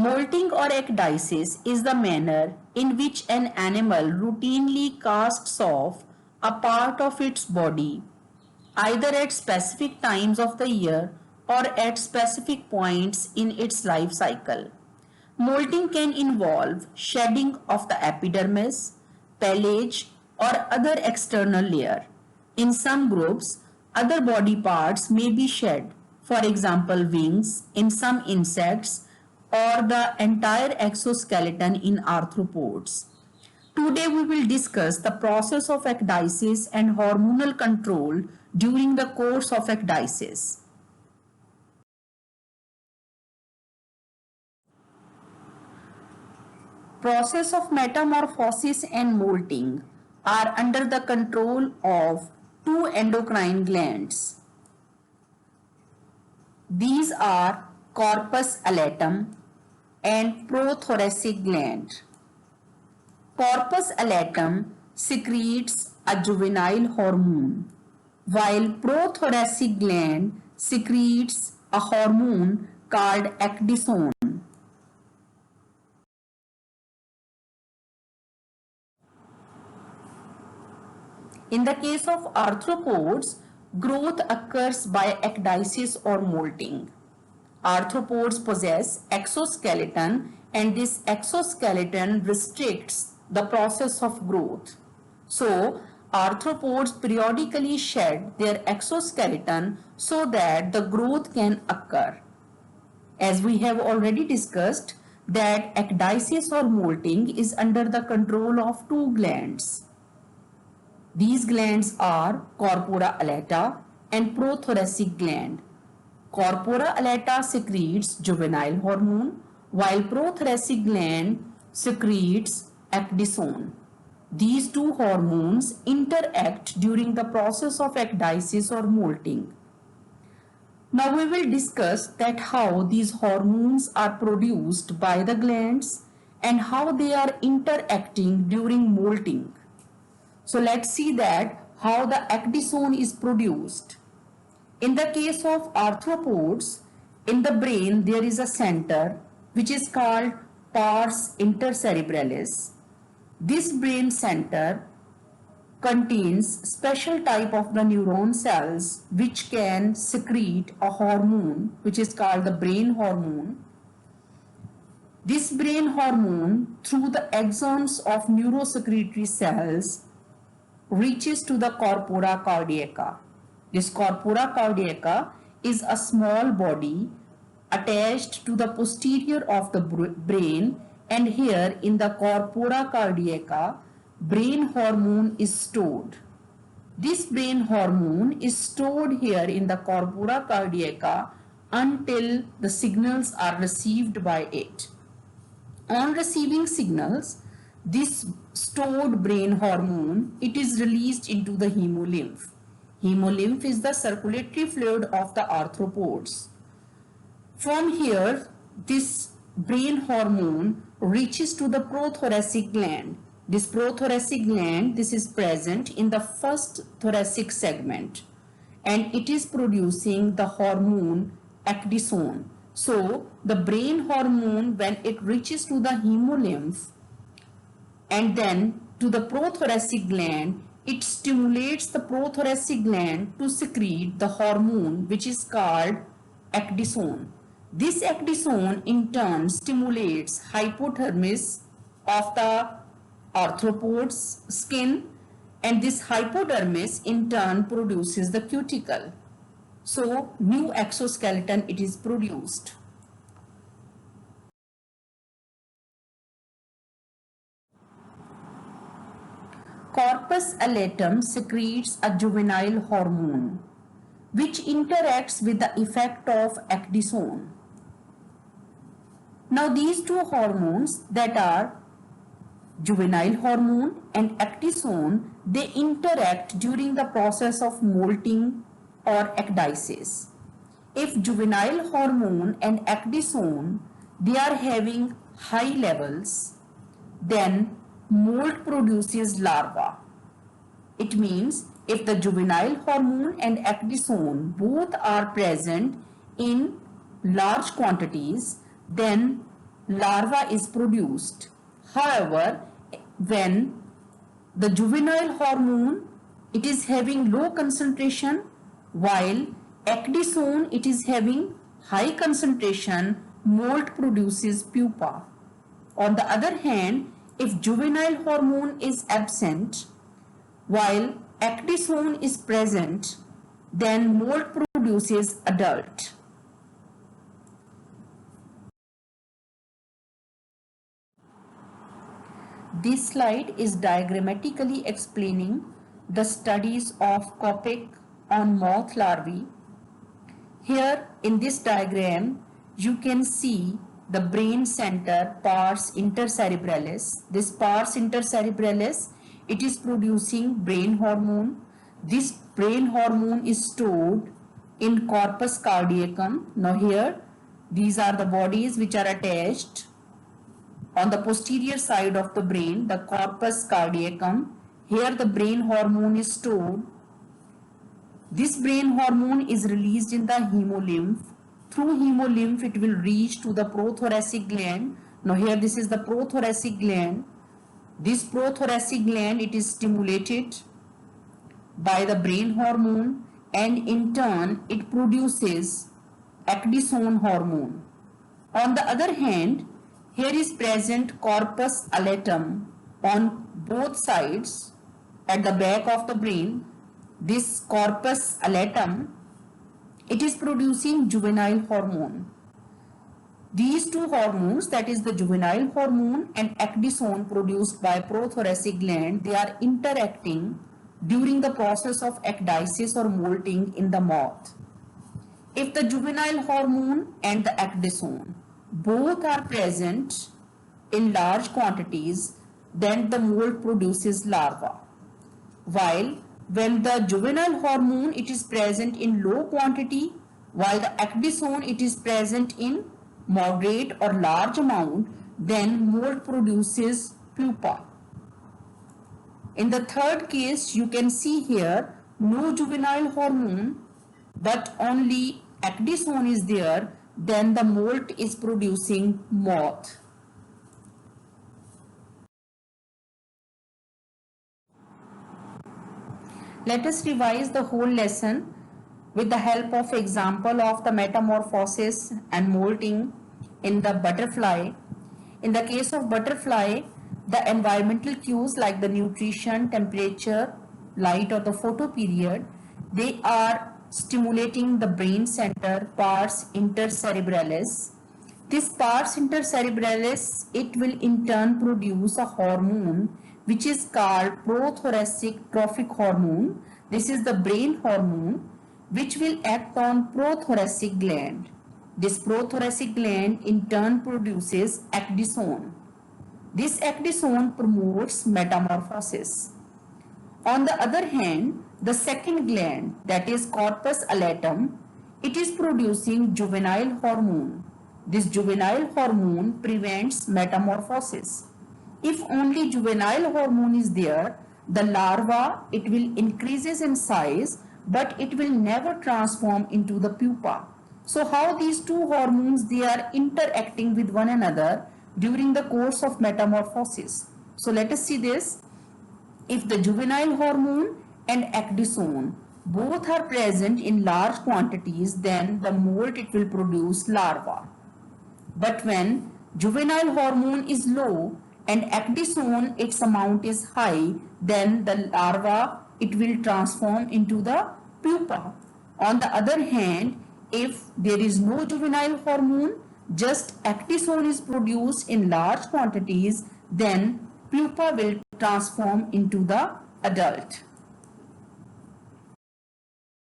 Molting or ecdysis is the manner in which an animal routinely casts off a part of its body, either at specific times of the year or at specific points in its life cycle. Molting can involve shedding of the epidermis, pelage, or other external layer. In some groups, other body parts may be shed, for example, wings in some insects or the entire exoskeleton in arthropods. Today we will discuss the process of ecdysis and hormonal control during the course of ecdysis. Process of metamorphosis and molting are under the control of two endocrine glands. These are corpus allatum and prothoracic gland. Corpus allatum secretes a juvenile hormone, while prothoracic gland secretes a hormone called ecdysone. In the case of arthropods, growth occurs by ecdysis or molting. Arthropods possess exoskeleton, and this exoskeleton restricts the process of growth. So, arthropods periodically shed their exoskeleton so that the growth can occur. As we have already discussed, that ecdysis or molting is under the control of two glands. These glands are corpora allata and prothoracic gland. Corpora allata secretes juvenile hormone, while prothoracic gland secretes ecdysone. These two hormones interact during the process of ecdysis or molting. Now we will discuss that how these hormones are produced by the glands and how they are interacting during molting. So let's see that how the ecdysone is produced. In the case of arthropods, in the brain there is a center which is called pars intercerebralis. This brain center contains special type of the neuron cells which can secrete a hormone which is called the brain hormone. This brain hormone, through the axons of neurosecretory cells, reaches to the corpora cardiaca. This corpora cardiaca is a small body attached to the posterior of the brain, and here in the corpora cardiaca, brain hormone is stored. This brain hormone is stored here in the corpora cardiaca until the signals are received by it. On receiving signals, this stored brain hormone, it is released into the hemolymph. Hemolymph is the circulatory fluid of the arthropods. From here, this brain hormone reaches to the prothoracic gland. This prothoracic gland, this is present in the first thoracic segment, and it is producing the hormone ecdysone. So the brain hormone, when it reaches to the hemolymph and then to the prothoracic gland, it stimulates the prothoracic gland to secrete the hormone which is called ecdysone. This ecdysone in turn stimulates hypodermis of the arthropod's skin, and this hypodermis in turn produces the cuticle. So new exoskeleton it is produced. Corpus allatum secretes a juvenile hormone which interacts with the effect of ecdysone. Now these two hormones, that are juvenile hormone and ecdysone, they interact during the process of molting or ecdysis. If juvenile hormone and ecdysone, they are having high levels, then molt produces larva. It means if the juvenile hormone and ecdysone both are present in large quantities, then larva is produced. However, when the juvenile hormone, it is having low concentration, while ecdysone, it is having high concentration, molt produces pupa. On the other hand, if juvenile hormone is absent while ecdysone is present, then molt produces adult. This slide is diagrammatically explaining the studies of Kopek on moth larvae. Here in this diagram, you can see the brain center pars intercerebralis. This pars intercerebralis, it is producing brain hormone. This brain hormone is stored in corpus caardiacum. Now here, these are the bodies which are attached on the posterior side of the brain, the corpus caardiacum. Here the brain hormone is stored. This brain hormone is released in the hemolymph. Through hemolymph, it will reach to the prothoracic gland. Now here this is the prothoracic gland. This prothoracic gland, it is stimulated by the brain hormone, and in turn it produces ecdysone hormone. On the other hand, here is present corpus allatum on both sides at the back of the brain. This corpus allatum, it is producing juvenile hormone. These two hormones, that is the juvenile hormone and ecdysone produced by prothoracic gland, they are interacting during the process of ecdysis or molting in the moth. If the juvenile hormone and the ecdysone both are present in large quantities, then the molt produces larva. While when the juvenile hormone, it is present in low quantity, while the ecdysone, it is present in moderate or large amount, then molt produces pupa. In the third case, you can see here no juvenile hormone but only ecdysone is there, then the molt is producing moth. Let us revise the whole lesson with the help of example of the metamorphosis and molting in the butterfly. In the case of butterfly, the environmental cues like the nutrition, temperature, light or the photoperiod, they are stimulating the brain center pars intercerebralis. This pars intercerebralis, it will in turn produce a hormone which is called prothoracic trophic hormone. This is the brain hormone which will act on prothoracic gland. This prothoracic gland in turn produces ecdysone. This ecdysone promotes metamorphosis. On the other hand, the second gland, that is corpus allatum, it is producing juvenile hormone. This juvenile hormone prevents metamorphosis. If only juvenile hormone is there, the larva, it will increases in size, but it will never transform into the pupa. So how these two hormones, they are interacting with one another during the course of metamorphosis. So let us see this. If the juvenile hormone and ecdysone both are present in large quantities, then the molt, it will produce larva. But when juvenile hormone is low and ecdysone, its amount is high, then the larva, it will transform into the pupa. On the other hand, if there is no juvenile hormone, just ecdysone is produced in large quantities, then pupa will transform into the adult.